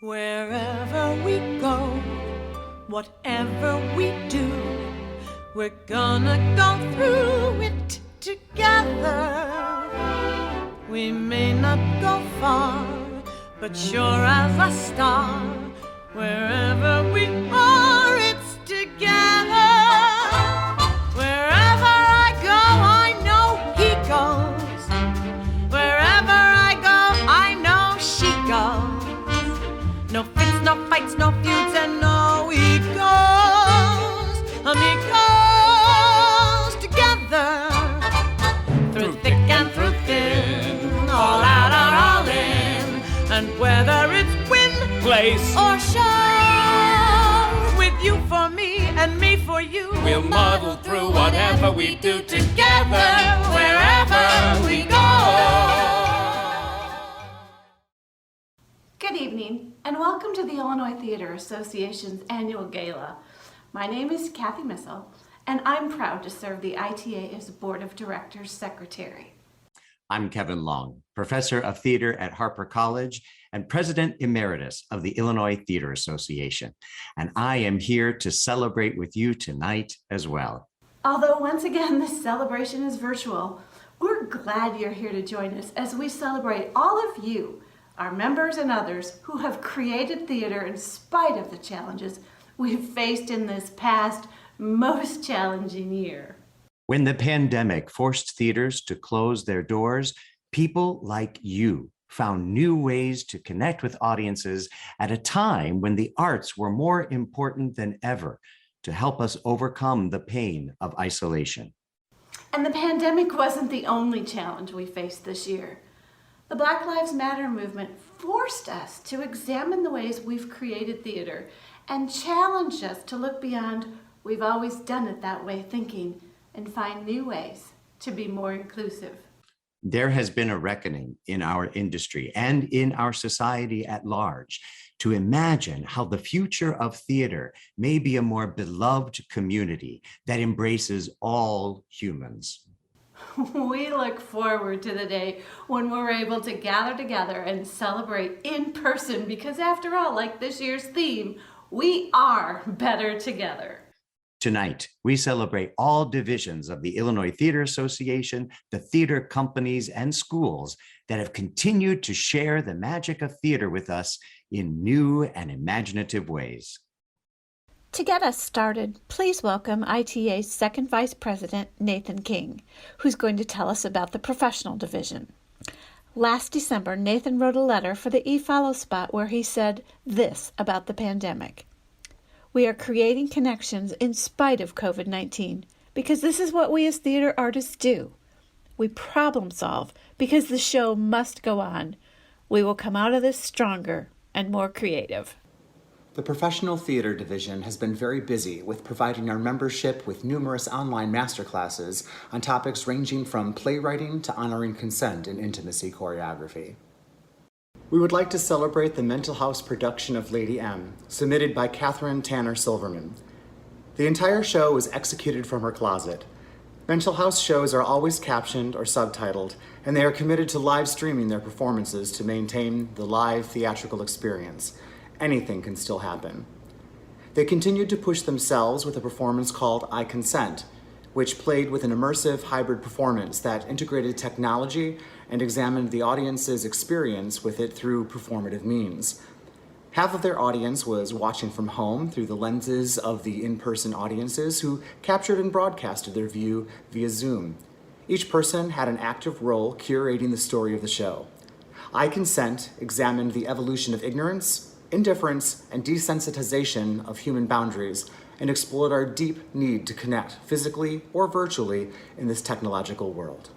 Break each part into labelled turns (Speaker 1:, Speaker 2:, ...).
Speaker 1: Wherever we go, whatever we do, we're gonna go through it together. We may not go far, but sure as a star, wherever we are, it's together. Wherever I go, I know he goes. Wherever I go, I know she goes. No fits, no fights, no feuds, and no egos. Amigos together, through thick and through thin, all out or all in. And whether it's win,
Speaker 2: place,
Speaker 1: or show, with you for me and me for you,
Speaker 2: we'll muddle through whatever we do
Speaker 1: together, wherever we go.
Speaker 3: Good evening, and welcome to the Illinois Theater Association's annual gala. My name is Kathy Missel, and I'm proud to serve the ITA as Board of Directors Secretary.
Speaker 4: I'm Kevin Long, Professor of Theater at Harper College and President Emeritus of the Illinois Theater Association, and I am here to celebrate with you tonight as well.
Speaker 3: Although once again this celebration is virtual, we're glad you're here to join us as we celebrate all of you, our members and others who have created theater in spite of the challenges we've faced in this past, most challenging year.
Speaker 4: When the pandemic forced theaters to close their doors, people like you found new ways to connect with audiences at a time when the arts were more important than ever to help us overcome the pain of isolation.
Speaker 3: And the pandemic wasn't the only challenge we faced this year. The Black Lives Matter movement forced us to examine the ways we've created theater and challenged us to look beyond "we've always done it that way" thinking and find new ways to be more inclusive.
Speaker 4: There has been a reckoning in our industry and in our society at large to imagine how the future of theater may be a more beloved community that embraces all humans.
Speaker 3: We look forward to the day when we're able to gather together and celebrate in person because after all, like this year's theme, we are better together.
Speaker 4: Tonight, we celebrate all divisions of the Illinois Theater Association, the theater companies and schools that have continued to share the magic of theater with us in new and imaginative ways.
Speaker 5: To get us started, please welcome ITA's second Vice President, Nathan King, who's going to tell us about the professional division. Last December, Nathan wrote a letter for the eFollow spot where he said this about the pandemic. "We are creating connections in spite of COVID-19 because this is what we as theater artists do. We problem solve because the show must go on. We will come out of this stronger and more creative."
Speaker 6: The Professional Theater Division has been very busy with providing our membership with numerous online masterclasses on topics ranging from playwriting to honoring consent and intimacy choreography. We would like to celebrate the Mental House production of Lady M, submitted by Catherine Tanner Silverman. The entire show was executed from her closet. Mental House shows are always captioned or subtitled, and they are committed to live streaming their performances to maintain the live theatrical experience. Anything can still happen. They continued to push themselves with a performance called I Consent, which played with an immersive hybrid performance that integrated technology and examined the audience's experience with it through performative means. Half of their audience was watching from home through the lenses of the in-person audiences who captured and broadcasted their view via Zoom. Each person had an active role curating the story of the show. I Consent examined the evolution of ignorance, indifference, and desensitization of human boundaries and explored our deep need to connect physically or virtually in this technological world.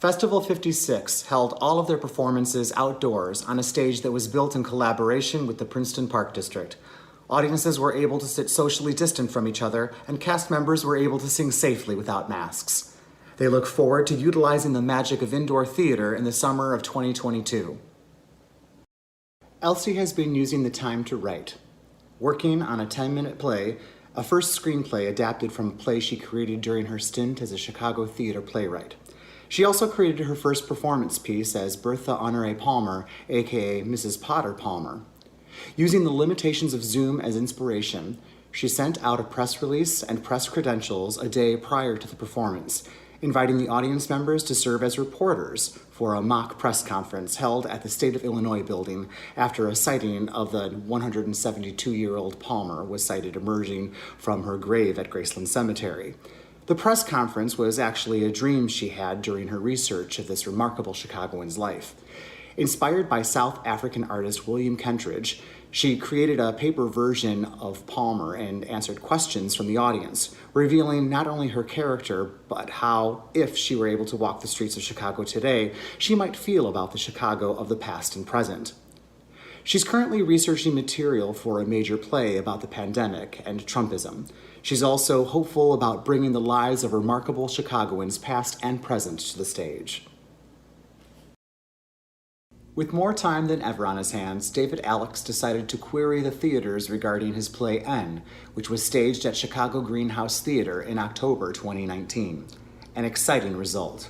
Speaker 6: Festival 56 held all of their performances outdoors on a stage that was built in collaboration with the Princeton Park District. Audiences were able to sit socially distant from each other, and cast members were able to sing safely without masks. They look forward to utilizing the magic of indoor theater in the summer of 2022. Elsie has been using the time to write, working on a 10-minute play, a first screenplay adapted from a play she created during her stint as a Chicago theater playwright. She also created her first performance piece as Bertha Honore Palmer, aka Mrs. Potter Palmer. Using the limitations of Zoom as inspiration, she sent out a press release and press credentials a day prior to the performance, inviting the audience members to serve as reporters for a mock press conference held at the State of Illinois building after a sighting of the 172-year-old Palmer was sighted emerging from her grave at Graceland Cemetery. The press conference was actually a dream she had during her research of this remarkable Chicagoan's life. Inspired by South African artist William Kentridge, she created a paper version of Palmer and answered questions from the audience, revealing not only her character, but how, if she were able to walk the streets of Chicago today, she might feel about the Chicago of the past and present. She's currently researching material for a major play about the pandemic and Trumpism. She's also hopeful about bringing the lives of remarkable Chicagoans past and present to the stage. With more time than ever on his hands, David Alex decided to query the theaters regarding his play N, which was staged at Chicago Greenhouse Theater in October 2019. An exciting result.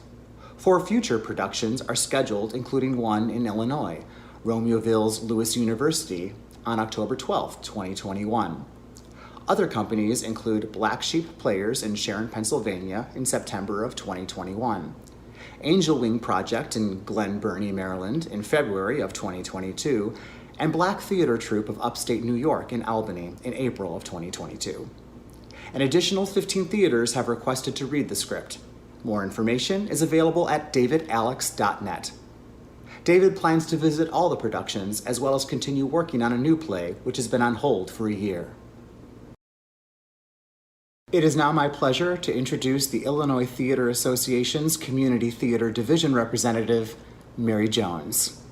Speaker 6: 4 future productions are scheduled, including one in Illinois, Romeoville's Lewis University, on October 12, 2021. Other companies include Black Sheep Players in Sharon, Pennsylvania in September of 2021. Angel Wing Project in Glen Burnie, Maryland in February of 2022, and Black Theater Troupe of Upstate New York in Albany in April of 2022. An additional 15 theaters have requested to read the script. More information is available at davidalex.net. David plans to visit all the productions as well as continue working on a new play, which has been on hold for a year. It is now my pleasure to introduce the Illinois Theater Association's Community Theater Division representative, Mary Jones.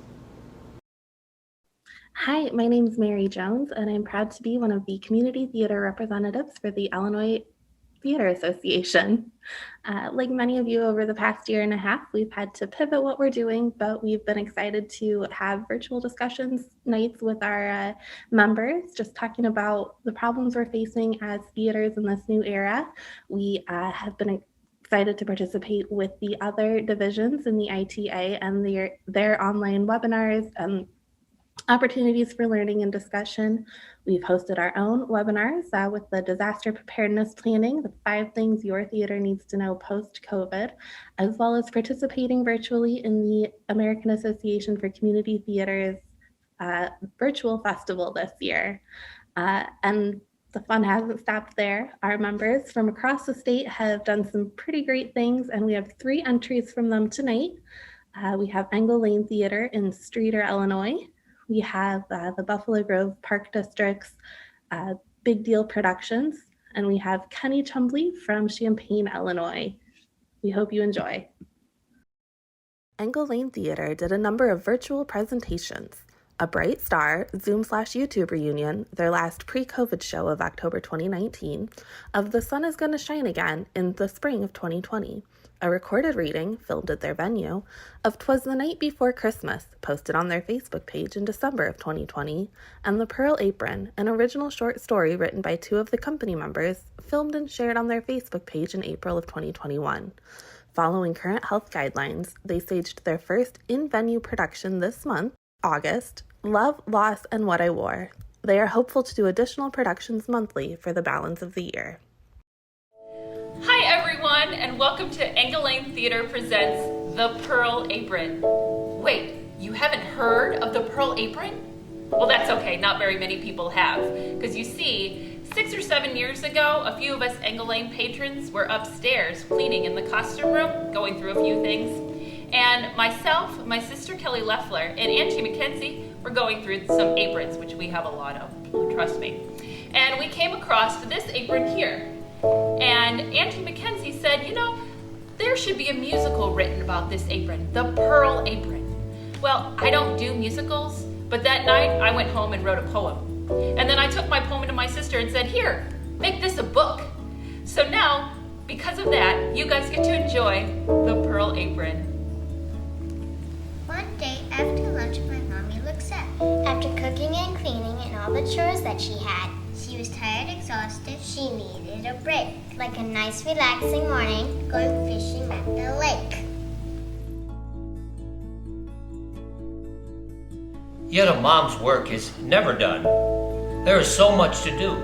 Speaker 7: Hi, my name is Mary Jones, and I'm proud to be one of the community theater representatives for the Illinois Theater Association. Like many of you over the past year and a half, we've had to pivot what we're doing, but we've been excited to have virtual discussions nights with our members, just talking about the problems we're facing as theaters in this new era. We have been excited to participate with the other divisions in the ITA and their online webinars and opportunities for learning and discussion. We've hosted our own webinars with the disaster preparedness planning, the 5 things your theater needs to know post-COVID, as well as participating virtually in the American Association for Community Theaters virtual festival this year. And the fun hasn't stopped there. Our members from across the state have done some pretty great things, and we have 3 entries from them tonight. We have Engle Lane Theater in Streator, Illinois. We have the Buffalo Grove Park District's Big Deal Productions, and we have Kenny Chumbley from Champaign, Illinois. We hope you enjoy. Engle Lane Theater did a number of virtual presentations. A Bright Star, Zoom/YouTube reunion, their last pre-COVID show of October 2019, of The Sun Is Gonna Shine Again in the spring of 2020. A recorded reading, filmed at their venue, of 'Twas the Night Before Christmas, posted on their Facebook page in December of 2020, and The Pearl Apron, an original short story written by 2 of the company members, filmed and shared on their Facebook page in April of 2021. Following current health guidelines, they staged their first in-venue production this month, August, Love, Loss, and What I Wore. They are hopeful to do additional productions monthly for the balance of the year.
Speaker 8: Hi everyone, and welcome to Engle Lane Theater presents The Pearl Apron. Wait, you haven't heard of The Pearl Apron? Well, that's okay, not very many people have. Because you see, 6 or 7 years ago, a few of us Engle Lane patrons were upstairs cleaning in the costume room, going through a few things. And myself, my sister Kelly Leffler, and Auntie Mackenzie were going through some aprons, which we have a lot of, trust me. And we came across this apron here. And Auntie Mackenzie said, you know, there should be a musical written about this apron, the Pearl Apron. Well, I don't do musicals, but that night I went home and wrote a poem. And then I took my poem to my sister and said, here, make this a book. So now, because of that, you guys get to enjoy the Pearl Apron.
Speaker 9: One day after lunch, my mommy looked sad. After cooking and cleaning and all the chores that she had, she was tired, exhausted. She needed a break, like a nice, relaxing morning going fishing at the lake.
Speaker 10: Yet a mom's work is never done. There is so much to do.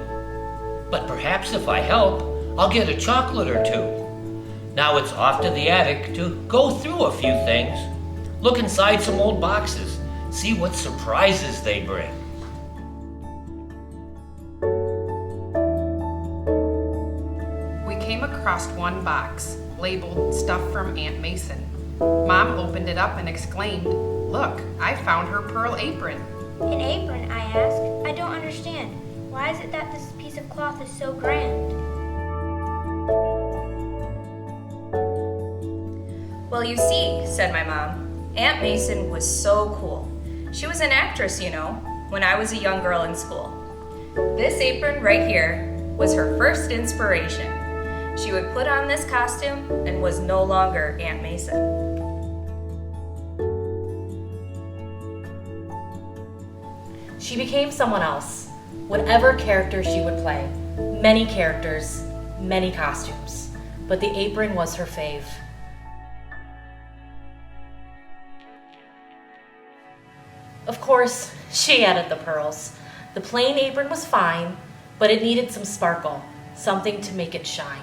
Speaker 10: But perhaps if I help, I'll get a chocolate or two. Now it's off to the attic to go through a few things. Look inside some old boxes, see what surprises they bring.
Speaker 11: We came across one box labeled Stuff from Aunt Mason. Mom opened it up and exclaimed, "Look, I found her pearl apron."
Speaker 9: An apron, I asked. I don't understand. Why is it that this piece of cloth is so grand?
Speaker 12: Well, you see, said my mom, Aunt Mason was so cool. She was an actress, you know, when I was a young girl in school. This apron right here was her first inspiration. She would put on this costume and was no longer Aunt Mason.
Speaker 13: She became someone else, whatever character she would play. Many characters, many costumes, but the apron was her fave. Of course, she added the pearls. The plain apron was fine, but it needed some sparkle, something to make it shine.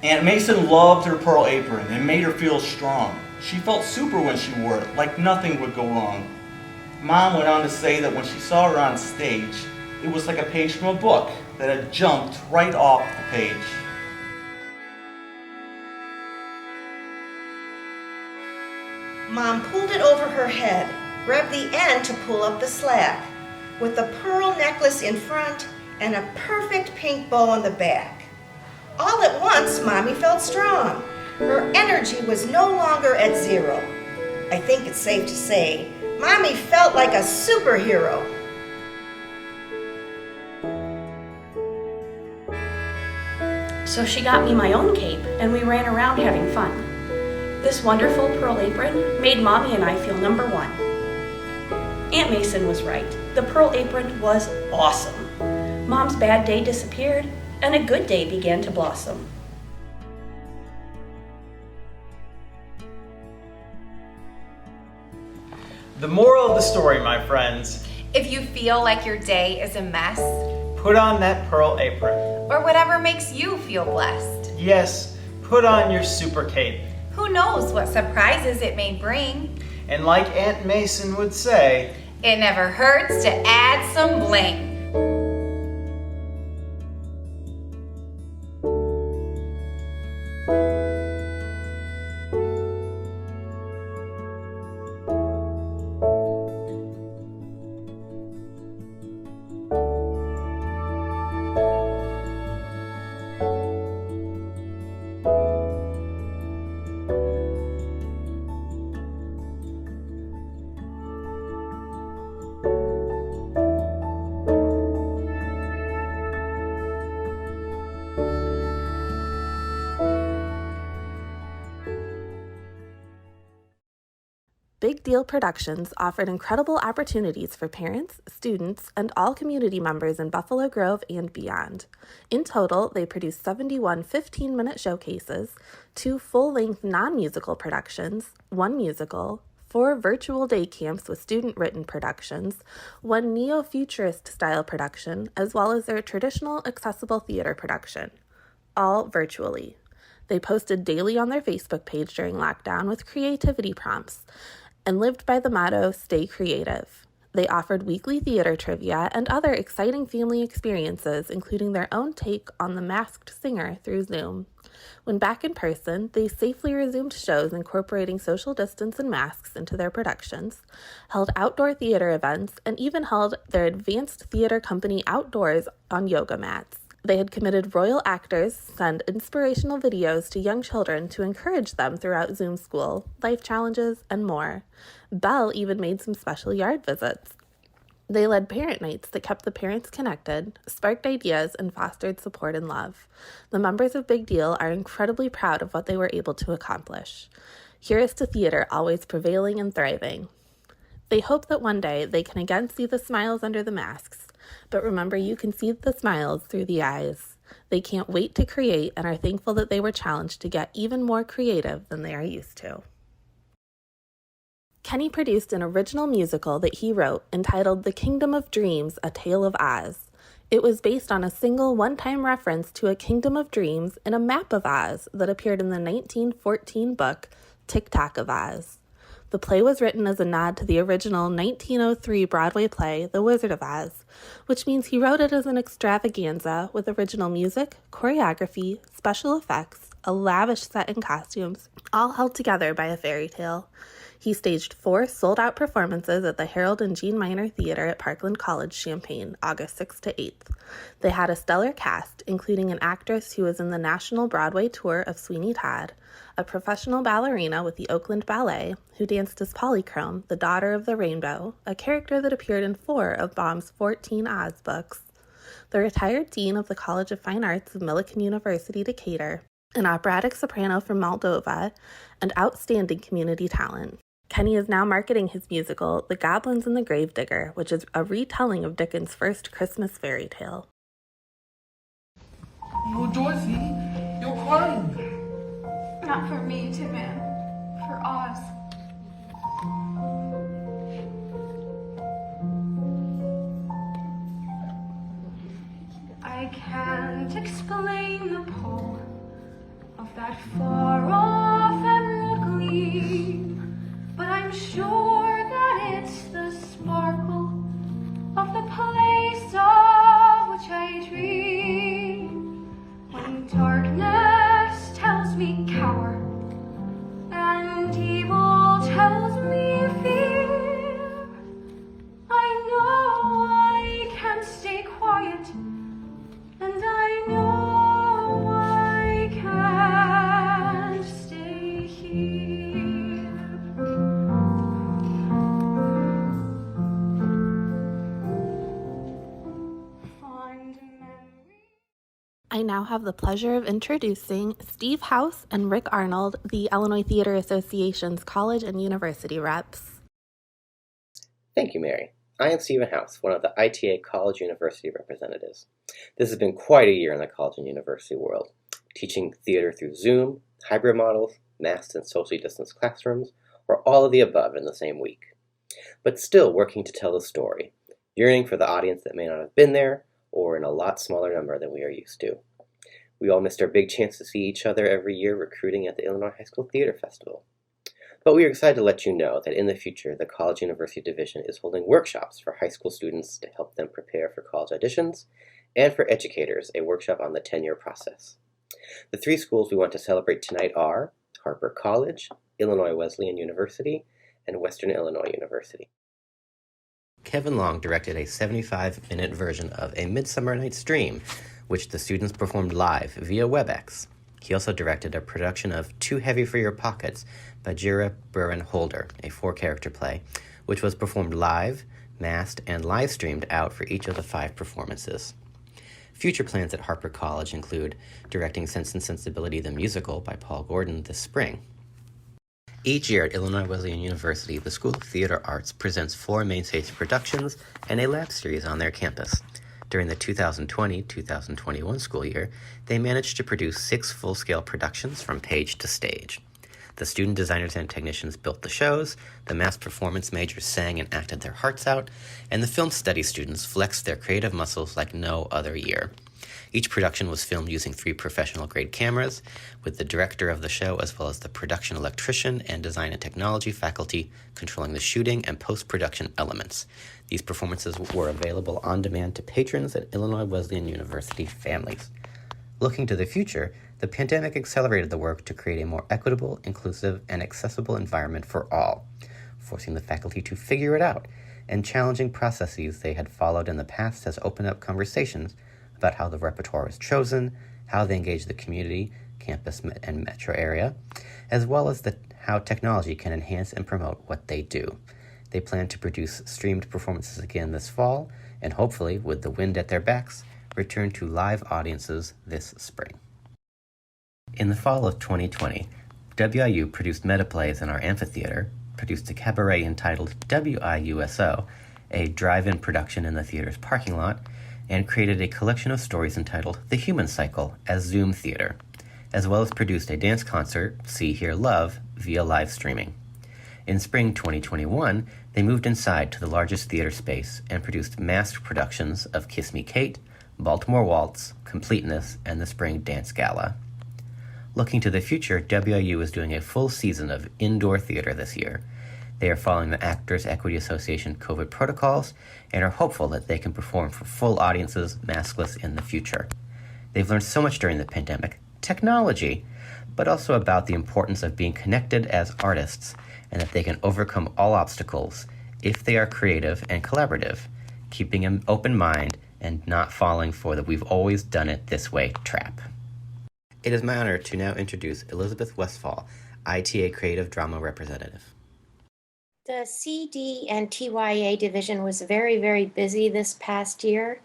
Speaker 14: Aunt Mason loved her pearl apron and made her feel strong. She felt super when she wore it, like nothing would go wrong. Mom went on to say that when she saw her on stage, it was like a page from a book that had jumped right off the page.
Speaker 15: Mom pulled it over her head, grabbed the end to pull up the slack, with the pearl necklace in front and a perfect pink bow on the back. All at once, Mommy felt strong. Her energy was no longer at zero. I think it's safe to say, Mommy felt like a superhero.
Speaker 16: So she got me my own cape and we ran around having fun. This wonderful pearl apron made Mommy and I feel number one. Aunt Mason was right. The pearl apron was awesome. Mom's bad day disappeared and a good day began to blossom.
Speaker 17: The moral of the story, my friends.
Speaker 18: If you feel like your day is a mess,
Speaker 17: put on that pearl apron.
Speaker 18: Or whatever makes you feel blessed.
Speaker 17: Yes, put on your super cape.
Speaker 18: Who knows what surprises it may bring?
Speaker 17: And like Aunt Mason would say,
Speaker 18: it never hurts to add some bling.
Speaker 19: Big Deal Productions offered incredible opportunities for parents, students, and all community members in Buffalo Grove and beyond. In total, they produced 71 15-minute showcases, 2 full-length non-musical productions, 1 musical, 4 virtual day camps with student-written productions, 1 neo-futurist style production, as well as their traditional accessible theater production, all virtually. They posted daily on their Facebook page during lockdown with creativity prompts, and lived by the motto, stay creative. They offered weekly theater trivia and other exciting family experiences, including their own take on The Masked Singer through Zoom. When back in person, they safely resumed shows incorporating social distance and masks into their productions, held outdoor theater events, and even held their advanced theater company outdoors on yoga mats. They had committed royal actors send inspirational videos to young children to encourage them throughout Zoom school, life challenges, and more. Belle even made some special yard visits. They led parent nights that kept the parents connected, sparked ideas, and fostered support and love. The members of Big Deal are incredibly proud of what they were able to accomplish. Here is to theater always prevailing and thriving. They hope that one day they can again see the smiles under the masks, but remember you can see the smiles through the eyes. They can't wait to create and are thankful that they were challenged to get even more creative than they are used to. Kenny produced an original musical that he wrote entitled The Kingdom of Dreams, A Tale of Oz. It was based on a single one-time reference to a Kingdom of Dreams in a map of Oz that appeared in the 1914 book Tick-Tock of Oz. The play was written as a nod to the original 1903 Broadway play, The Wizard of Oz, which means he wrote it as an extravaganza with original music, choreography, special effects, a lavish set and costumes, all held together by a fairy tale. He staged 4 sold-out performances at the Harold and Jean Miner Theater at Parkland College, Champaign, August 6th to 8th. They had a stellar cast, including an actress who was in the national Broadway tour of Sweeney Todd, a professional ballerina with the Oakland Ballet, who danced as Polychrome, the daughter of the Rainbow, a character that appeared in 4 of Baum's 14 Oz books, the retired dean of the College of Fine Arts of Millikan University, Decatur, an operatic soprano from Moldova, and outstanding community talent. Kenny is now marketing his musical, The Goblins and the Gravedigger, which is a retelling of Dickens' first Christmas fairy tale. Oh, Dorothy, you're crying.
Speaker 3: Not for me, Tin Man. For Oz. I can't explain the pull of that far-off emerald gleam, but I'm sure that it's the sparkle of the place of which I dream. When darkness tells me cower, and evil tells me fear, I know I can stay quiet, and I know I can't stay here.
Speaker 19: I now have the pleasure of introducing Steve House and Rick Arnold, the Illinois Theater Association's college and university reps.
Speaker 20: Thank you, Mary. I am Stephen House, one of the ITA College University representatives. This has been quite a year in the college and university world, teaching theater through Zoom, hybrid models, masked and socially distanced classrooms, or all of the above in the same week. But still working to tell the story, yearning for the audience that may not have been there, or in a lot smaller number than we are used to. We all missed our big chance to see each other every year recruiting at the Illinois High School Theater Festival. But we are excited to let you know that in the future, the College University Division is holding workshops for high school students to help them prepare for college auditions, and for educators, a workshop on the tenure process. The 3 schools we want to celebrate tonight are Harper College, Illinois Wesleyan University, and Western Illinois University. Kevin Long directed a 75-minute version of A Midsummer Night's Dream, which the students performed live via WebEx. He also directed a production of Too Heavy for Your Pockets by Jira Burren Holder, a 4-character play, which was performed live, masked, and live-streamed out for each of the 5 performances. Future plans at Harper College include directing Sense and Sensibility the Musical by Paul Gordon this spring. Each year at Illinois Wesleyan University, the School of Theater Arts presents 4 main stage productions and a lab series on their campus. During the 2020-2021 school year, they managed to produce 6 full-scale productions from page to stage. The student designers and technicians built the shows, the mass performance majors sang and acted their hearts out, and the film study students flexed their creative muscles like no other year. Each production was filmed using 3 professional-grade cameras, with the director of the show as well as the production electrician and design and technology faculty controlling the shooting and post-production elements. These performances were available on demand to patrons at Illinois Wesleyan University families. Looking to the future, the pandemic accelerated the work to create a more equitable, inclusive, and accessible environment for all, forcing the faculty to figure it out, and challenging processes they had followed in the past has opened up conversations about how the repertoire is chosen, how they engage the community, campus and metro area, as well as how technology can enhance and promote what they do. They plan to produce streamed performances again this fall, and hopefully, with the wind at their backs, return to live audiences this spring. In the fall of 2020, WIU produced metaplays in our amphitheater, produced a cabaret entitled WIUSO, a drive-in production in the theater's parking lot, and created a collection of stories entitled The Human Cycle as Zoom Theater, as well as produced a dance concert, See, Hear, Love, via live streaming. In spring 2021, they moved inside to the largest theater space and produced masked productions of Kiss Me Kate, Baltimore Waltz, Completeness, and the Spring Dance Gala. Looking to the future, WIU is doing a full season of indoor theater this year. They are following the Actors Equity Association COVID protocols and are hopeful that they can perform for full audiences maskless in the future. They've learned so much during the pandemic, technology, but also about the importance of being connected as artists and that they can overcome all obstacles if they are creative and collaborative, keeping an open mind and not falling for the "we've always done it this way" trap. It is my honor to now introduce Elizabeth Westfall, ITA Creative Drama Representative.
Speaker 19: The CD and TYA division was very, very busy this past year.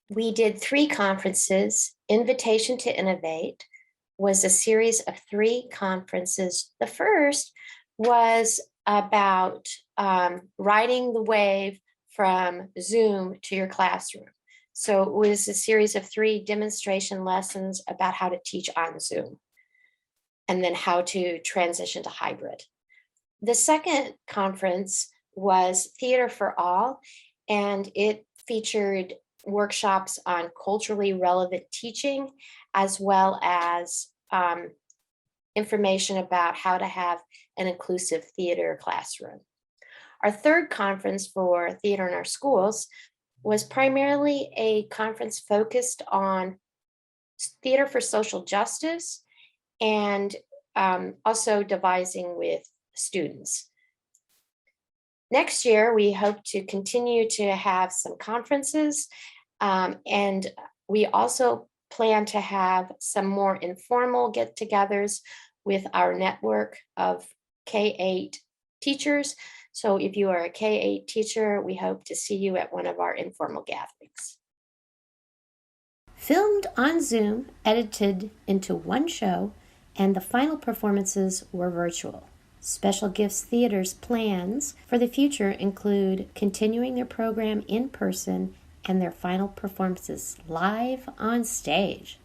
Speaker 19: We did 3 conferences. Invitation to Innovate was a series of 3 conferences. The first was about riding the wave from Zoom to your classroom. So it was a series of 3 demonstration lessons about how to teach on Zoom and then how to transition to hybrid. The second conference was Theater for All, and it featured workshops on culturally relevant teaching, as well as information about how to have an inclusive theater classroom. Our third conference for Theater in Our Schools was primarily a conference focused on theater for social justice and also devising with students. Next year, we hope to continue to have some conferences, and we also plan to have some more informal get-togethers with our network of K-8 teachers. So if you are a K-8 teacher, we hope to see you at one of our informal gatherings.
Speaker 21: Filmed on Zoom, edited into one show, and the final performances were virtual. Special Gifts Theater's plans for the future include continuing their program in person and their final performances live on stage.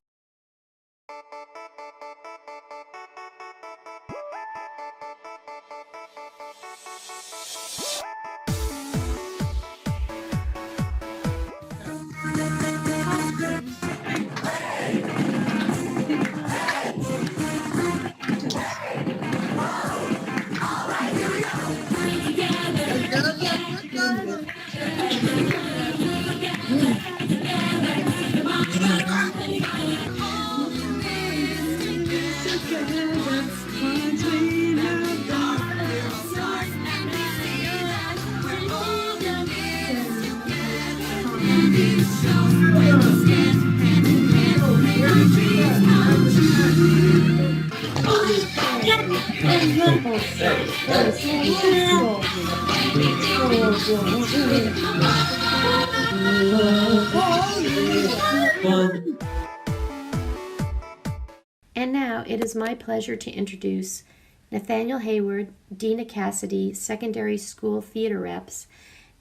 Speaker 21: And now it is my pleasure to introduce Nathaniel Hayward, Dina Cassidy, Secondary School Theater Reps,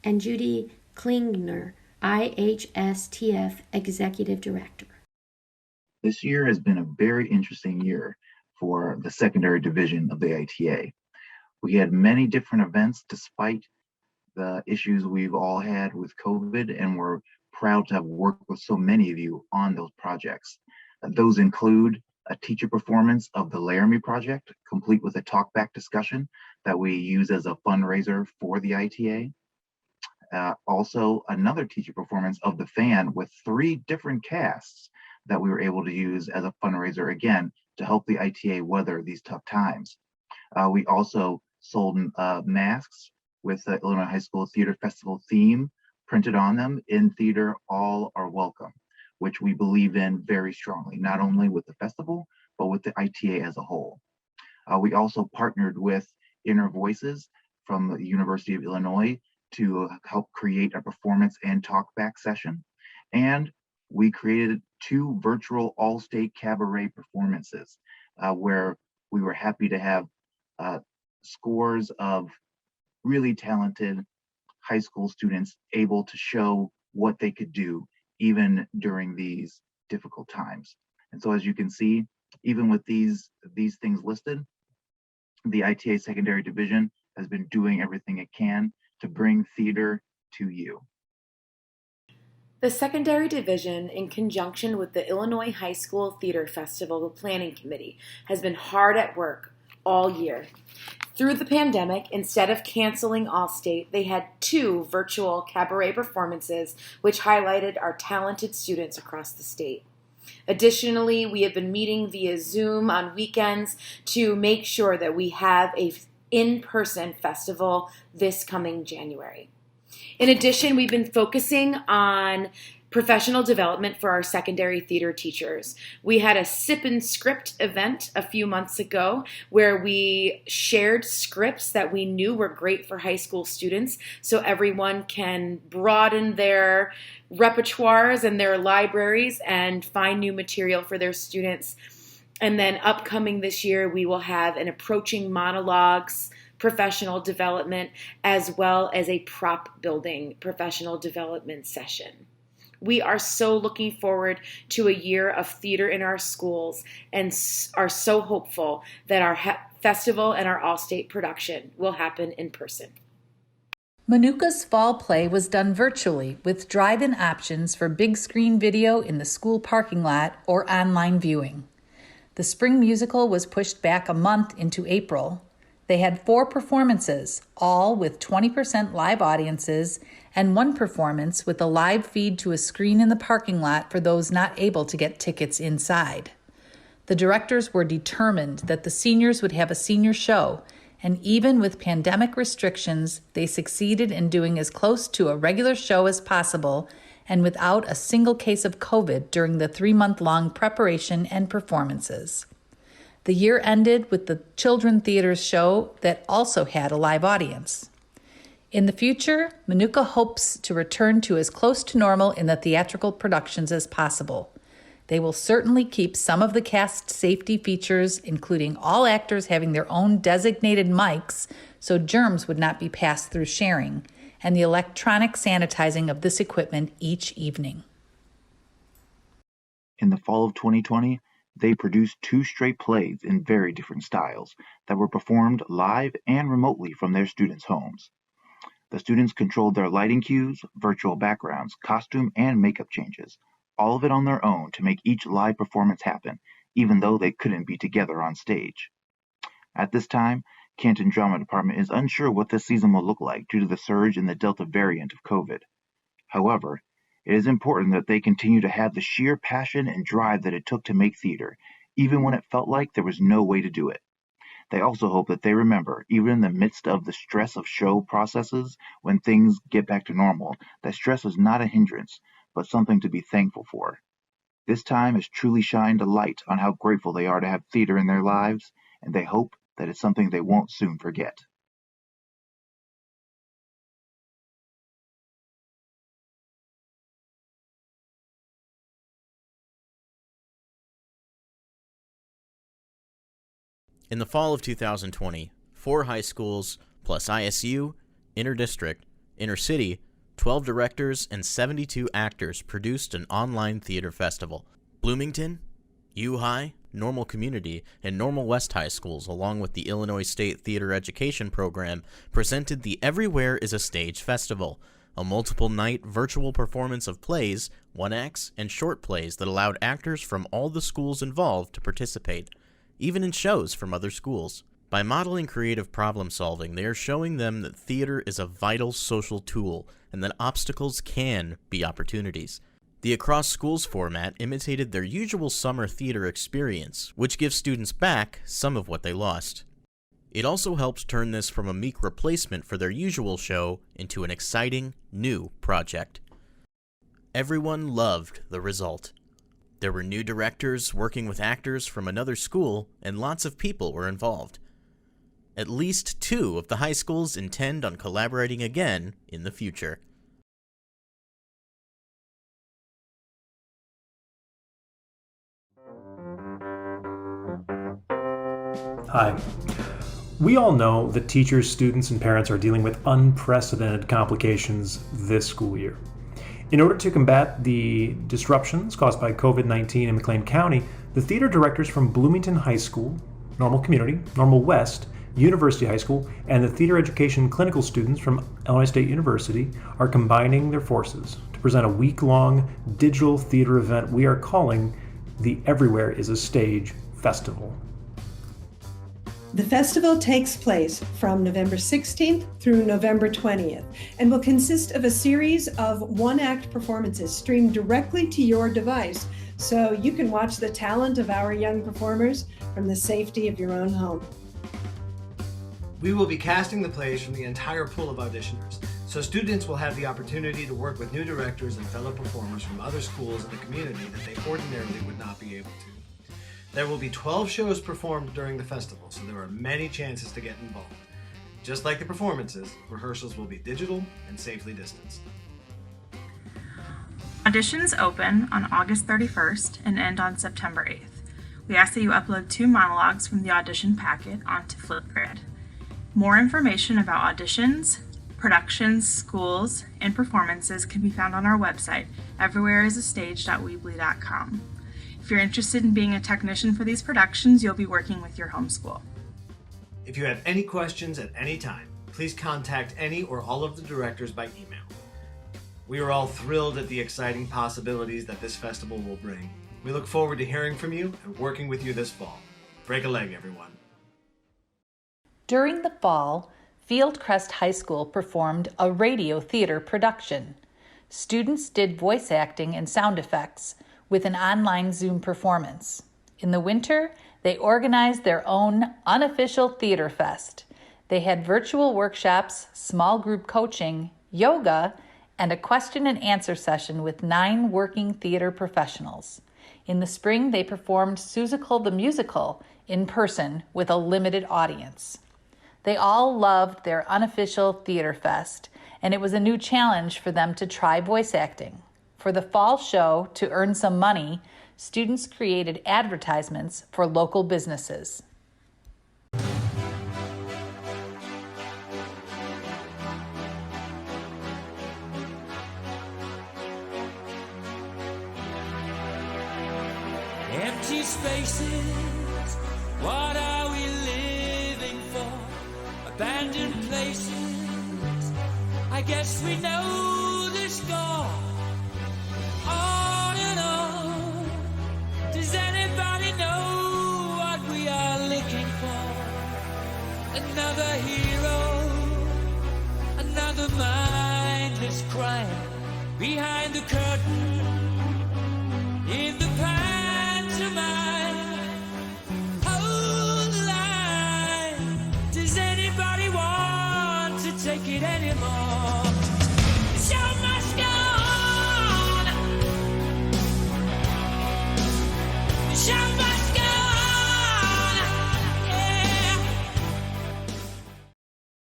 Speaker 21: and Judy Klingner, IHSTF Executive Director.
Speaker 22: This year has been a very interesting year for the secondary division of the ITA. We had many different events despite the issues we've all had with COVID, and we're proud to have worked with so many of you on those projects. Those include a teacher performance of the Laramie Project, complete with a talkback discussion that we use as a fundraiser for the ITA. Also, another teacher performance of The Fan with 3 different casts that we were able to use as a fundraiser, again, to help the ITA weather these tough times. We also sold masks with the Illinois High School Theater Festival theme printed on them, "In theater, all are welcome." which we believe in very strongly, not only with the festival, but with the ITA as a whole. We also partnered with Inner Voices from the University of Illinois to help create a performance and talkback session. And we created 2 virtual all-state cabaret performances where we were happy to have scores of really talented high school students able to show what they could do even during these difficult times. And so as you can see, even with these things listed, the ITA Secondary Division has been doing everything it can to bring theater to you.
Speaker 1: The Secondary Division, in conjunction with the Illinois High School Theater Festival Planning Committee, has been hard at work all year. Through the pandemic, instead of canceling All-State, they had 2 virtual cabaret performances which highlighted our talented students across the state. Additionally, we have been meeting via Zoom on weekends to make sure that we have an in-person festival this coming January. In addition, we've been focusing on professional development for our secondary theater teachers. We had a sip and script event a few months ago where we shared scripts that we knew were great for high school students so everyone can broaden their repertoires and their libraries and find new material for their students. And then upcoming this year, we will have an approaching monologues professional development, as well as a prop building professional development session. We are so looking forward to a year of theater in our schools and are so hopeful that our festival and our all-state production will happen in person.
Speaker 2: Manuka's fall play was done virtually with drive-in options for big screen video in the school parking lot or online viewing. The spring musical was pushed back a month into April. They had 4 performances, all with 20% live audiences, and 1 performance with a live feed to a screen in the parking lot for those not able to get tickets inside. The directors were determined that the seniors would have a senior show, and even with pandemic restrictions, they succeeded in doing as close to a regular show as possible and without a single case of COVID during the 3-month-long preparation and performances. The year ended with the Children Theater's show that also had a live audience. In the future, Manuka hopes to return to as close to normal in the theatrical productions as possible. They will certainly keep some of the cast safety features, including all actors having their own designated mics so germs would not be passed through sharing, and the electronic sanitizing of this equipment each evening.
Speaker 22: In the fall of 2020, they produced 2 straight plays in very different styles that were performed live and remotely from their students' homes. The students controlled their lighting cues, virtual backgrounds, costume and makeup changes, all of it on their own to make each live performance happen, even though they couldn't be together on stage. At this time, Canton Drama Department is unsure what this season will look like due to the surge in the Delta variant of COVID. However, it is important that they continue to have the sheer passion and drive that it took to make theater, even when it felt like there was no way to do it. They also hope that they remember, even in the midst of the stress of show processes, when things get back to normal, that stress is not a hindrance, but something to be thankful for. This time has truly shined a light on how grateful they are to have theater in their lives, and they hope that it's something they won't soon forget.
Speaker 23: In the fall of 2020, 4 high schools, plus ISU, Interdistrict, Intercity, 12 directors, and 72 actors produced an online theater festival. Bloomington, U High, Normal Community, and Normal West High Schools, along with the Illinois State Theater Education Program, presented the Everywhere is a Stage Festival, a multiple-night virtual performance of plays, one-acts, and short plays that allowed actors from all the schools involved to participate, even in shows from other schools. By modeling creative problem-solving, they are showing them that theater is a vital social tool and that obstacles can be opportunities. The Across Schools format imitated their usual summer theater experience, which gives students back some of what they lost. It also helps turn this from a meek replacement for their usual show into an exciting, new project. Everyone loved the result. There were new directors working with actors from another school, and lots of people were involved. At least 2 of the high schools intend on collaborating again in the future.
Speaker 4: Hi. We all know that teachers, students, and parents are dealing with unprecedented complications this school year. In order to combat the disruptions caused by COVID-19 in McLean County, the theater directors from Bloomington High School, Normal Community, Normal West, University High School, and the theater education clinical students from Illinois State University are combining their forces to present a week-long digital theater event we are calling the Everywhere is a Stage Festival.
Speaker 5: The festival takes place from November 16th through November 20th and will consist of a series of one-act performances streamed directly to your device so you can watch the talent of our young performers from the safety of your own home.
Speaker 6: We will be casting the plays from the entire pool of auditioners, so students will have the opportunity to work with new directors and fellow performers from other schools in the community that they ordinarily would not be able to. There will be 12 shows performed during the festival, so there are many chances to get involved. Just like the performances, rehearsals will be digital and safely distanced.
Speaker 24: Auditions open on August 31st and end on September 8th. We ask that you upload 2 monologues from the audition packet onto Flipgrid. More information about auditions, productions, schools, and performances can be found on our website, everywhereisastage.weebly.com. If you're interested in being a technician for these productions, you'll be working with your home school.
Speaker 6: If you have any questions at any time, please contact any or all of the directors by email. We are all thrilled at the exciting possibilities that this festival will bring. We look forward to hearing from you and working with you this fall. Break a leg, everyone.
Speaker 2: During the fall, Fieldcrest High School performed a radio theater production. Students did voice acting and sound effects with an online Zoom performance. In the winter, they organized their own unofficial theater fest. They had virtual workshops, small group coaching, yoga, and a question and answer session with 9 working theater professionals. In the spring, they performed Seussical the Musical in person with a limited audience. They all loved their unofficial theater fest, and it was a new challenge for them to try voice acting. For the fall show, to earn some money, students created advertisements for local businesses.
Speaker 25: Empty spaces, what are we living for? Abandoned places, I guess we know the score. On and on, does anybody know what we are looking for? Another hero, another mindless crime, behind the curtain, in the pantomime. Hold the line, does anybody want to take it anymore? The show must go on, the show must go on, yeah.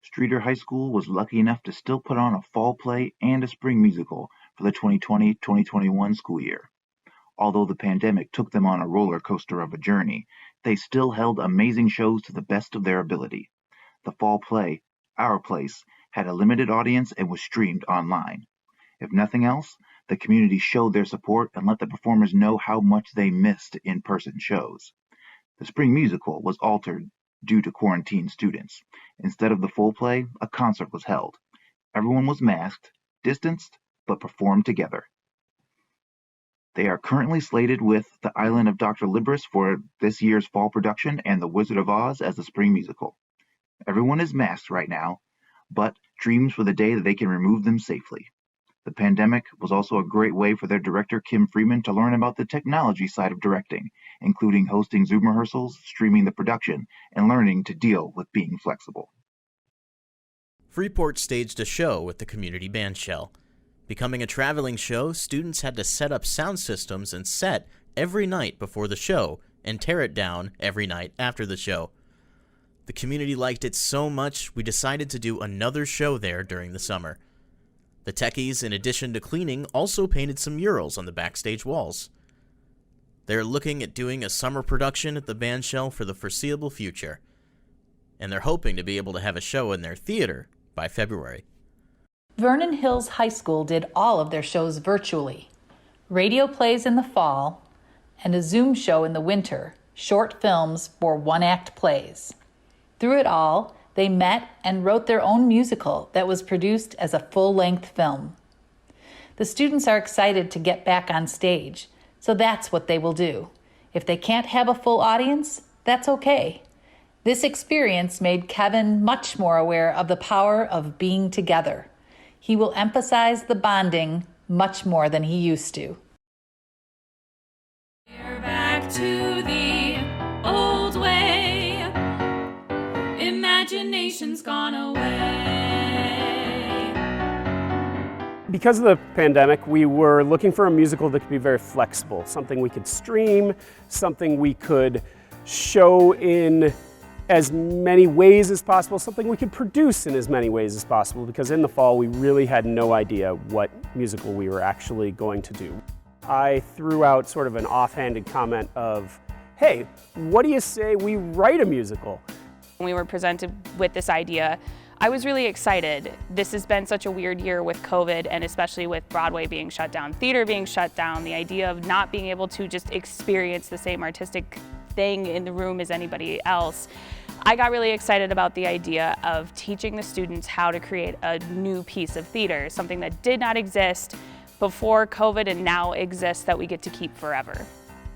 Speaker 22: Streeter High School was lucky enough to still put on a fall play and a spring musical for the 2020-2021 school year. Although the pandemic took them on a roller coaster of a journey, they still held amazing shows to the best of their ability. The fall play, Our Place, had a limited audience and was streamed online. If nothing else, the community showed their support and let the performers know how much they missed in-person shows. The spring musical was altered due to quarantined students. Instead of the full play, a concert was held. Everyone was masked, distanced, but performed together. They are currently slated with The Island of Dr. Libris for this year's fall production and The Wizard of Oz as the spring musical. Everyone is masked right now, but dreams for the day that they can remove them safely. The pandemic was also a great way for their director Kim Freeman to learn about the technology side of directing, including hosting Zoom rehearsals, streaming the production, and learning to deal with being flexible.
Speaker 23: Freeport staged a show with the community band shell. Becoming a traveling show, students had to set up sound systems and set every night before the show and tear it down every night after the show. The community liked it so much, we decided to do another show there during the summer. The techies, in addition to cleaning, also painted some murals on the backstage walls. They're looking at doing a summer production at the bandshell for the foreseeable future, and they're hoping to be able to have a show in their theater by February.
Speaker 2: Vernon Hills High School did all of their shows virtually. Radio plays in the fall and a Zoom show in the winter, short films for one-act plays. Through it all, they met and wrote their own musical that was produced as a full-length film. The students are excited to get back on stage, so that's what they will do. If they can't have a full audience, that's okay. This experience made Kevin much more aware of the power of being together. He will emphasize the bonding much more than he used to.
Speaker 25: We're back to the old way. Imagination's gone away.
Speaker 7: Because of the pandemic, we were looking for a musical that could be very flexible, something we could stream, something we could show in as many ways as possible, something we could produce in as many ways as possible, because in the fall we really had no idea what musical we were actually going to do. I threw out sort of an offhanded comment of, hey, what do you say we write a musical?
Speaker 8: When we were presented with this idea, I was really excited. This has been such a weird year with COVID, and especially with Broadway being shut down, theater being shut down, the idea of not being able to just experience the same artistic thing in the room as anybody else. I got really excited about the idea of teaching the students how to create a new piece of theater, something that did not exist before COVID and now exists that we get to keep forever.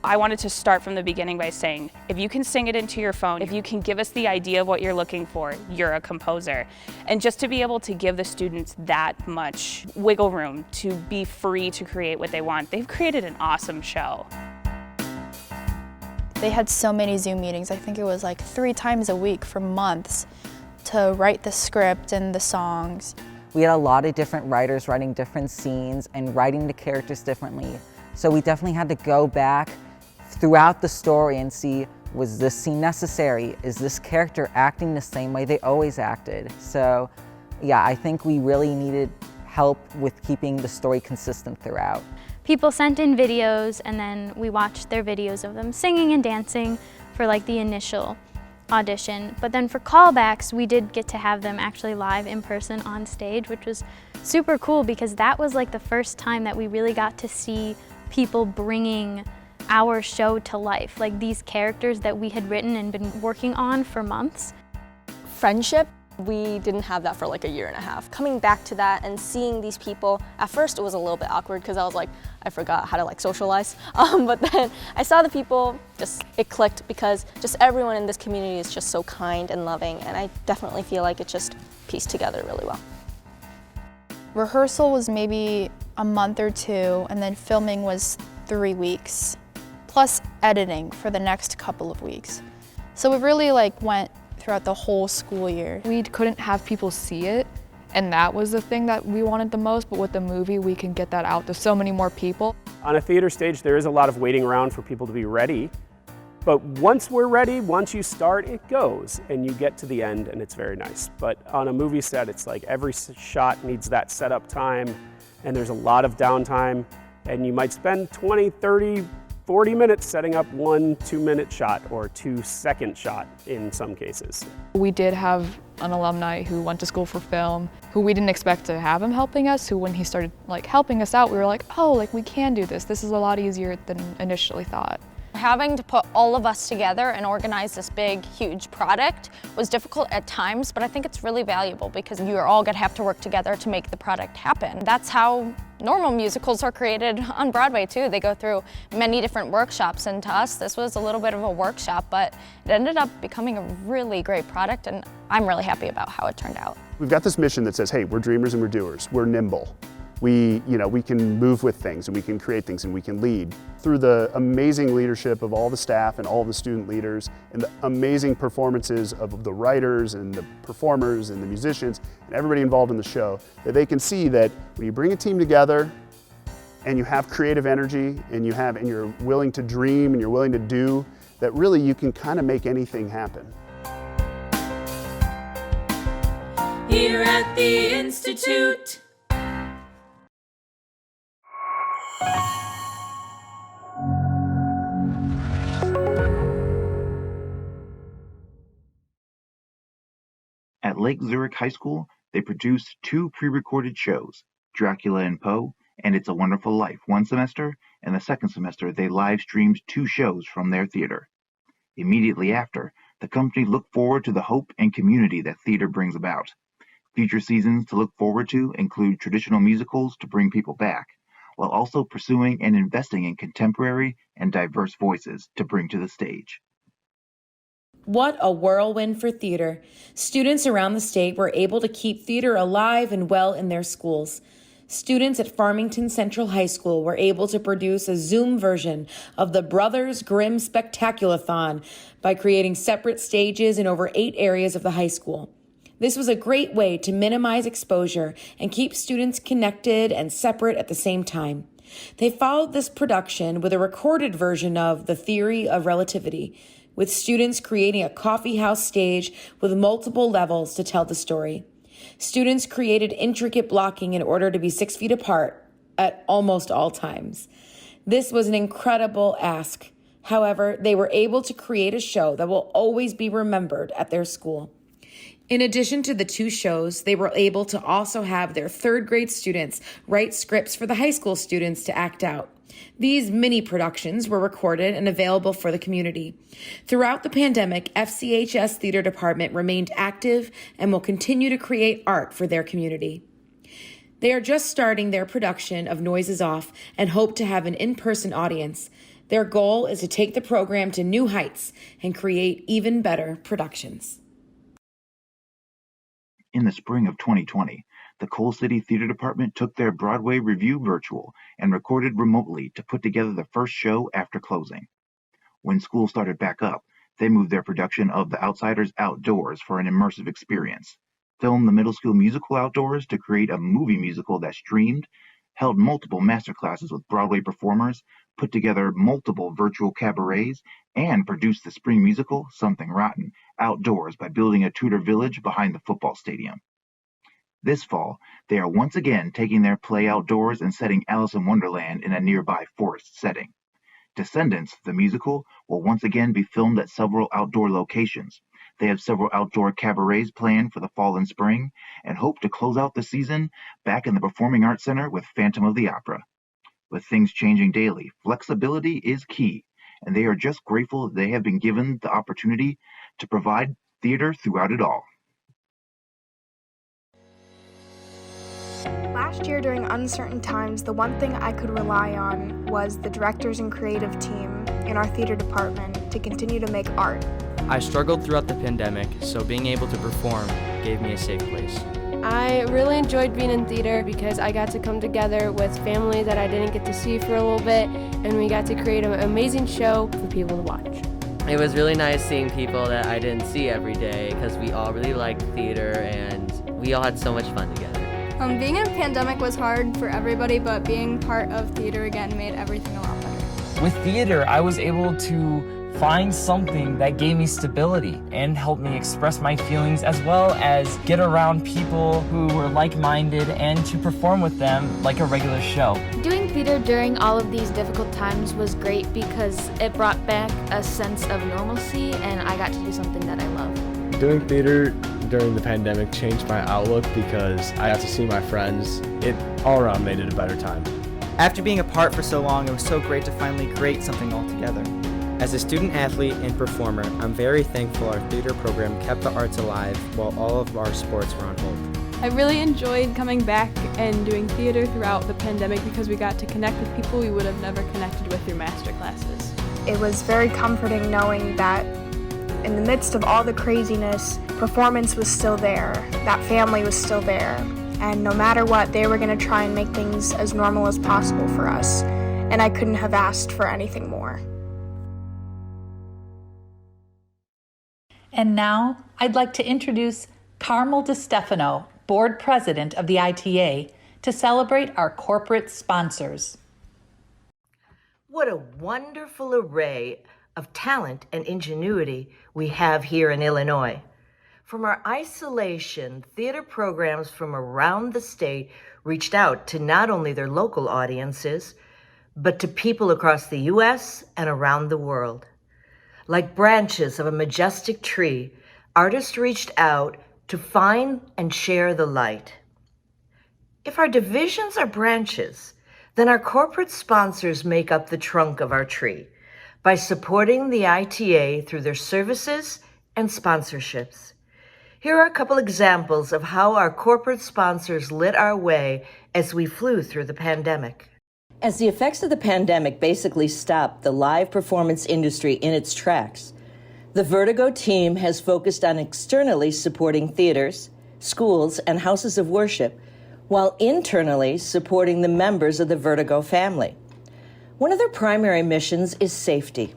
Speaker 8: I wanted to start from the beginning by saying, if you can sing it into your phone, if you can give us the idea of what you're looking for, you're a composer. And just to be able to give the students that much wiggle room to be free to create what they want, they've created an awesome show.
Speaker 9: They had so many Zoom meetings. I think it was like 3 times a week for months to write the script and the songs.
Speaker 10: We had a lot of different writers writing different scenes and writing the characters differently. So we definitely had to go back throughout the story and see, was this scene necessary? Is this character acting the same way they always acted? So yeah, I think we really needed help with keeping the story consistent throughout.
Speaker 11: People sent in videos, and then we watched their videos of them singing and dancing for like the initial audition. But then for callbacks, we did get to have them actually live in person on stage, which was super cool because that was like the first time that we really got to see people bringing our show to life, like these characters that we had written and been working on for months.
Speaker 26: Friendship. We didn't have that for like a year and a half. Coming back to that and seeing these people, at first it was a little bit awkward because I was like, I forgot how to like socialize. But then I saw the people, it clicked because just everyone in this community is just so kind and loving, and I definitely feel like it just pieced together really well.
Speaker 9: Rehearsal was maybe a month or 2, and then filming was 3 weeks, plus editing for the next couple of weeks. So it really like went throughout the whole school year.
Speaker 27: We couldn't have people see it, and that was the thing that we wanted the most, but with the movie we can get that out to so many more people.
Speaker 7: On a theater stage, there is a lot of waiting around for people to be ready, but once we're ready, once you start, it goes, and you get to the end, and it's very nice. But on a movie set, it's like every shot needs that setup time, and there's a lot of downtime, and you might spend 20, 30, 40 minutes setting up 1 2-minute shot or 2-second shot in some cases.
Speaker 27: We did have an alumni who went to school for film, who we didn't expect to have him helping us, who when he started like helping us out, we were like, oh, like we can do this. This is a lot easier than initially thought.
Speaker 28: Having to put all of us together and organize this big, huge product was difficult at times, but I think it's really valuable because you're all gonna have to work together to make the product happen. That's how normal musicals are created on Broadway too. They go through many different workshops, and to us this was a little bit of a workshop, but it ended up becoming a really great product, and I'm really happy about how it turned out.
Speaker 29: We've got this mission that says, hey, we're dreamers and we're doers. We're nimble.
Speaker 7: we can move with things and we can create things and we can lead. Through the amazing leadership of all the staff and all the student leaders and the amazing performances of the writers and the performers and the musicians and everybody involved in the show, that they can see that when you bring a team together and you have creative energy and you're willing to dream and you're willing to do, that really you can kind of make anything happen.
Speaker 25: Here at the Institute.
Speaker 22: At Lake Zurich High School, they produced 2 pre-recorded shows, Dracula and Poe and It's a Wonderful Life, one semester, and the second semester they live-streamed 2 shows from their theater. Immediately after, the company looked forward to the hope and community that theater brings about. Future seasons to look forward to include traditional musicals to bring people back, while also pursuing and investing in contemporary and diverse voices to bring to the stage.
Speaker 1: What a whirlwind for theater. Students around the state were able to keep theater alive and well in their schools. Students at Farmington Central High School were able to produce a Zoom version of the Brothers Grimm Spectaculathon by creating separate stages in over 8 areas of the high school. This was a great way to minimize exposure and keep students connected and separate at the same time. They followed this production with a recorded version of The Theory of Relativity, with students creating a coffee house stage with multiple levels to tell the story. Students created intricate blocking in order to be 6 feet apart at almost all times. This was an incredible ask. However, they were able to create a show that will always be remembered at their school. In addition to the 2 shows, they were able to also have their 3rd grade students write scripts for the high school students to act out. These mini productions were recorded and available for the community. Throughout the pandemic, FCHS Theater Department remained active and will continue to create art for their community. They are just starting their production of Noises Off and hope to have an in-person audience. Their goal is to take the program to new heights and create even better productions.
Speaker 22: In the spring of 2020, the Coal City Theater Department took their Broadway review virtual and recorded remotely to put together the first show after closing. When school started back up, they moved their production of The Outsiders outdoors for an immersive experience, filmed the middle school musical outdoors to create a movie musical that streamed, held multiple masterclasses with Broadway performers, put together multiple virtual cabarets, and produced the spring musical, Something Rotten, outdoors by building a Tudor village behind the football stadium. This fall, they are once again taking their play outdoors and setting Alice in Wonderland in a nearby forest setting. Descendants, the musical, will once again be filmed at several outdoor locations. They have several outdoor cabarets planned for the fall and spring, and hope to close out the season back in the Performing Arts Center with Phantom of the Opera. With things changing daily, flexibility is key, and they are just grateful that they have been given the opportunity to provide theater throughout it all.
Speaker 3: Last year, during uncertain times, the one thing I could rely on was the directors and creative team in our theater department to continue to make art.
Speaker 12: I struggled throughout the pandemic, so being able to perform gave me a safe place.
Speaker 13: I really enjoyed being in theater because I got to come together with family that I didn't get to see for a little bit, and we got to create an amazing show for people to watch.
Speaker 14: It was really nice seeing people that I didn't see every day because we all really liked theater and we all had so much fun together.
Speaker 13: Being in a pandemic was hard for everybody, but being part of theater again made everything a lot better.
Speaker 15: With theater, I was able to find something that gave me stability and helped me express my feelings, as well as get around people who were like-minded and to perform with them like a regular show.
Speaker 16: Doing theater during all of these difficult times was great because it brought back a sense of normalcy and I got to do something that I love.
Speaker 17: Doing theater during the pandemic changed my outlook because I got to see my friends. It all around made it a better time.
Speaker 18: After being apart for so long, it was so great to finally create something all together. As a student athlete and performer, I'm very thankful our theater program kept the arts alive while all of our sports were on hold.
Speaker 13: I really enjoyed coming back and doing theater throughout the pandemic because we got to connect with people we would have never connected with through master classes.
Speaker 3: It was very comforting knowing that in the midst of all the craziness, performance was still there, that family was still there, and no matter what, they were going to try and make things as normal as possible for us, and I couldn't have asked for anything more.
Speaker 2: And now I'd like to introduce Carmel DeStefano, Board President of the ITA, to celebrate our corporate sponsors.
Speaker 4: What a wonderful array of talent and ingenuity we have here in Illinois. From our isolation, theater programs from around the state reached out to not only their local audiences, but to people across the U.S. and around the world. Like branches of a majestic tree, artists reached out to find and share the light. If our divisions are branches, then our corporate sponsors make up the trunk of our tree by supporting the ITA through their services and sponsorships. Here are a couple examples of how our corporate sponsors lit our way as we flew through the pandemic. As the effects of the pandemic basically stopped the live performance industry in its tracks, the Vertigo team has focused on externally supporting theaters, schools, and houses of worship, while internally supporting the members of the Vertigo family. One of their primary missions is safety.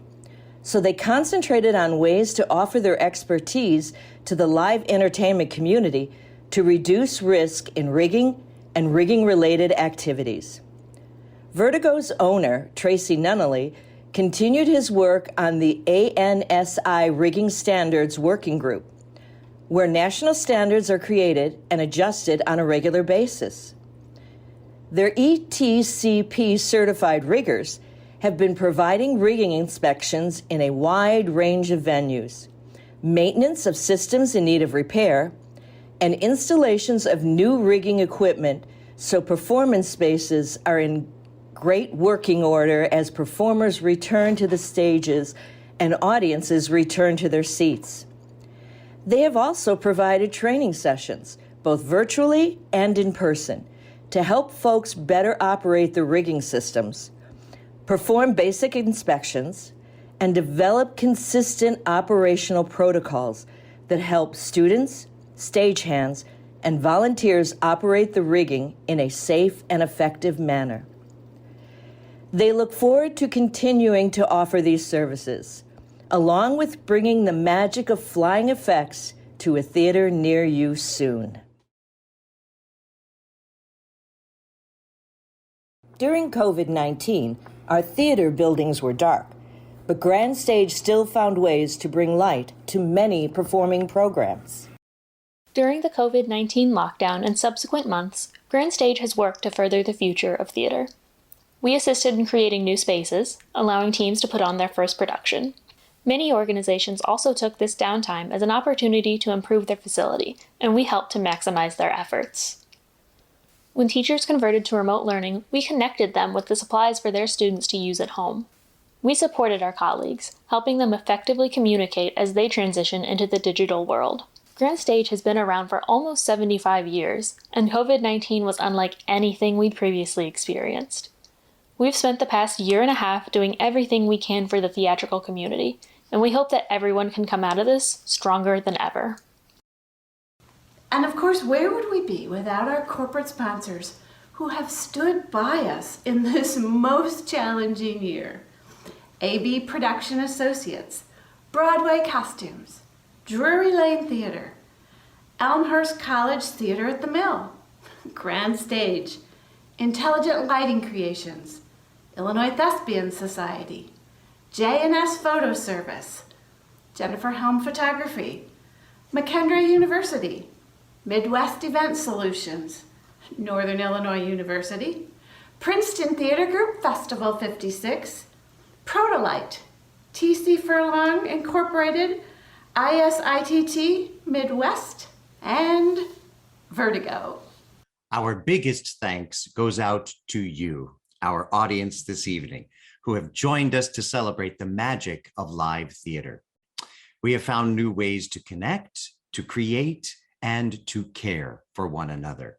Speaker 4: So they concentrated on ways to offer their expertise to the live entertainment community to reduce risk in rigging and rigging-related activities. Vertigo's owner, Tracy Nunnally, continued his work on the ANSI Rigging Standards Working Group, where national standards are created and adjusted on a regular basis. Their ETCP certified riggers have been providing rigging inspections in a wide range of venues, maintenance of systems in need of repair, and installations of new rigging equipment so performance spaces are in great working order as performers return to the stages and audiences return to their seats. They have also provided training sessions, both virtually and in person, to help folks better operate the rigging systems, perform basic inspections, and develop consistent operational protocols that help students, stagehands, and volunteers operate the rigging in a safe and effective manner. They look forward to continuing to offer these services, along with bringing the magic of flying effects to a theater near you soon. During COVID-19, our theater buildings were dark, but Grand Stage still found ways to bring light to many performing programs.
Speaker 5: During the COVID-19 lockdown and subsequent months, Grand Stage has worked to further the future of theater. We assisted in creating new spaces, allowing teams to put on their first production. Many organizations also took this downtime as an opportunity to improve their facility, and we helped to maximize their efforts. When teachers converted to remote learning, we connected them with the supplies for their students to use at home. We supported our colleagues, helping them effectively communicate as they transition into the digital world. Grand Stage has been around for almost 75 years, and COVID-19 was unlike anything we'd previously experienced. We've spent the past year and a half doing everything we can for the theatrical community, and we hope that everyone can come out of this stronger than ever.
Speaker 6: And of course, where would we be without our corporate sponsors who have stood by us in this most challenging year? AB Production Associates, Broadway Costumes, Drury Lane Theater, Elmhurst College Theater at the Mill, Grand Stage, Intelligent Lighting Creations, Illinois Thespian Society, J&S Photo Service, Jennifer Helm Photography, McKendree University, Midwest Event Solutions, Northern Illinois University, Princeton Theater Group Festival 56, Protolite, TC Furlong Incorporated, ISITT Midwest, and Vertigo.
Speaker 19: Our biggest thanks goes out to you, our audience this evening, who have joined us to celebrate the magic of live theater. We have found new ways to connect, to create, and to care for one another.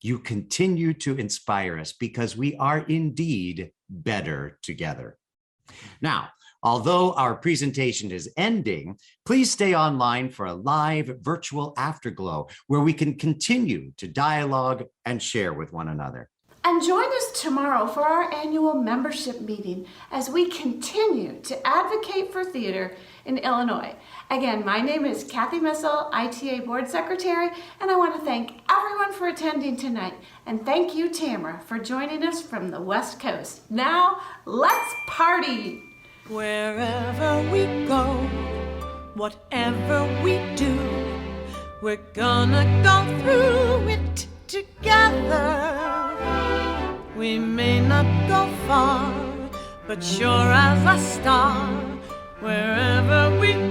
Speaker 19: You continue to inspire us because we are indeed better together. Now, Although our presentation is ending, please stay online for a live virtual afterglow where we can continue to dialogue and share with one another.
Speaker 6: And join us tomorrow for our annual membership meeting as we continue to advocate for theater in Illinois. Again, my name is Kathy Missel, ITA Board Secretary, and I want to thank everyone for attending tonight. And thank you, Tamara, for joining us from the West Coast. Now, let's party!
Speaker 8: Wherever we go, whatever we do, we're gonna go through it together. We may not go far, but sure as a star, wherever we